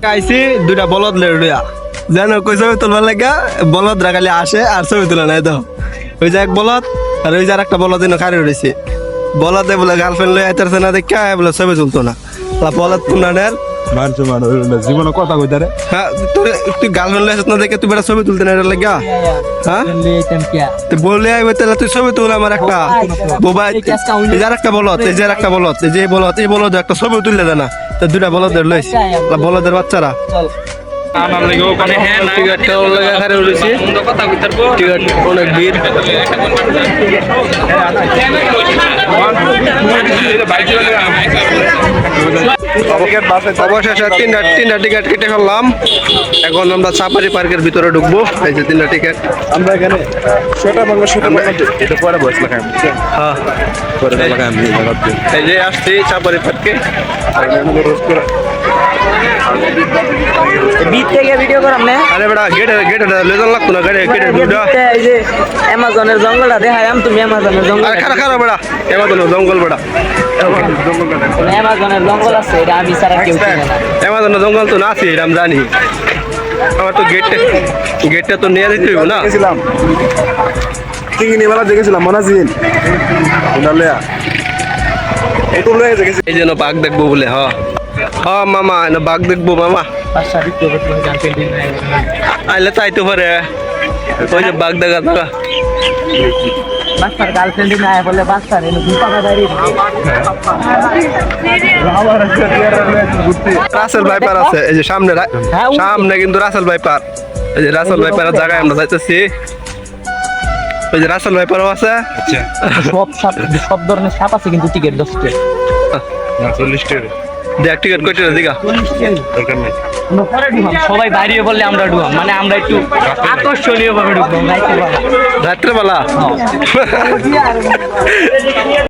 আইছি দুইটা বলদ লইয়া জানো কই ছবি তুলবার লাগা বলদ রাখালি আসে আর ছবি তুলে নাই তো ওই যে এক বলদ আর ওই যে আর একটা বলদ এনে খাড়ি রয়েছে বলদে বলে গার্লফ্রেন্ড লই আইতারছে না দেখা বলে ছবি তুলতো না বলদ পুনানের জীবনে কথা কইতা রে হ্যাঁ তুই গার্লফ্রেন্ড লই আসছ না দেখে তুই বেটা ছবি তুলতে না এর লাগা হ্যাঁ তুই বললে আইবে তাহলে তুই ছবি তুল আমার একটা মোবাইল এই যে আর একটা বলদ এই যে আর একটা বলদ এই যে বলদ একটা ছবি তুললে দেয় না তো দুইটা বলদের লইছি বলদের বাচ্চারা অনেক ভিড় অবশেষে তিনটা টিকিট কেটে ফেললাম এখন আমরা সাফারি পার্কের ভিতরে ঢুকবো এই যে তিনটা টিকিট আমরা এখানে সেটা বাংলা এটা পরে বয়স লাগাই হ্যাঁ পরে লাগাই আমি এই যে আসছি সাফারি পার্কে বিট থেকে ভিডিও করাম না আরে বেটা গেটে লেজার লাগতো না গেটের ভিডিওটা এই যে অ্যামাজনের জঙ্গলটা দেখাইলাম তুমি অ্যামাজনের জঙ্গল আরে খারাপ বেটা এমাজনের জঙ্গল বেটা অ্যামাজনের জঙ্গল আছে এটা আমি সারা কেউ চিনে না এমাজনের জঙ্গল তো না আছে এটা আমি জানি আমার তো গেটটা তো নিয়ে দিতে হইব না গেছিলাম চিংড়ি মেলা দেখেছিলাম মনাজিন উনালিয়া একটু লয়ে গেছি এই যেন বাঘ দেখবো বলে হ্যাঁ মামা না বাঘ দেখবো মামা পাঁচটা ভিডিও করতে জানতে দিন আইলে চাইতে পারে ওই যে বাঘ দেখা থাকা বাচ্চার গার্লফ্রেন্ড না বলে বাচ্চার এনে দুপাকা দাঁড়িয়ে রাসেল ভাইপার আছে এই যে সামনে কিন্তু রাসেল ভাইপার এই যে রাসেল ভাইপারের জায়গায় আমরা যাইতেছি ওই যে রাসেল ভাইপারও আছে সব ধরনের সাপ আছে কিন্তু টিকিট 10 টাকা 40 টাকা দেখ টিকিট কইতে দিগা দরকার নাই সবাই বাইরে বললে আমরা ঢুকাম মানে আমরা একটু আকর্ষণীয় ভাবে ঢুকবো রাত্রে বেলা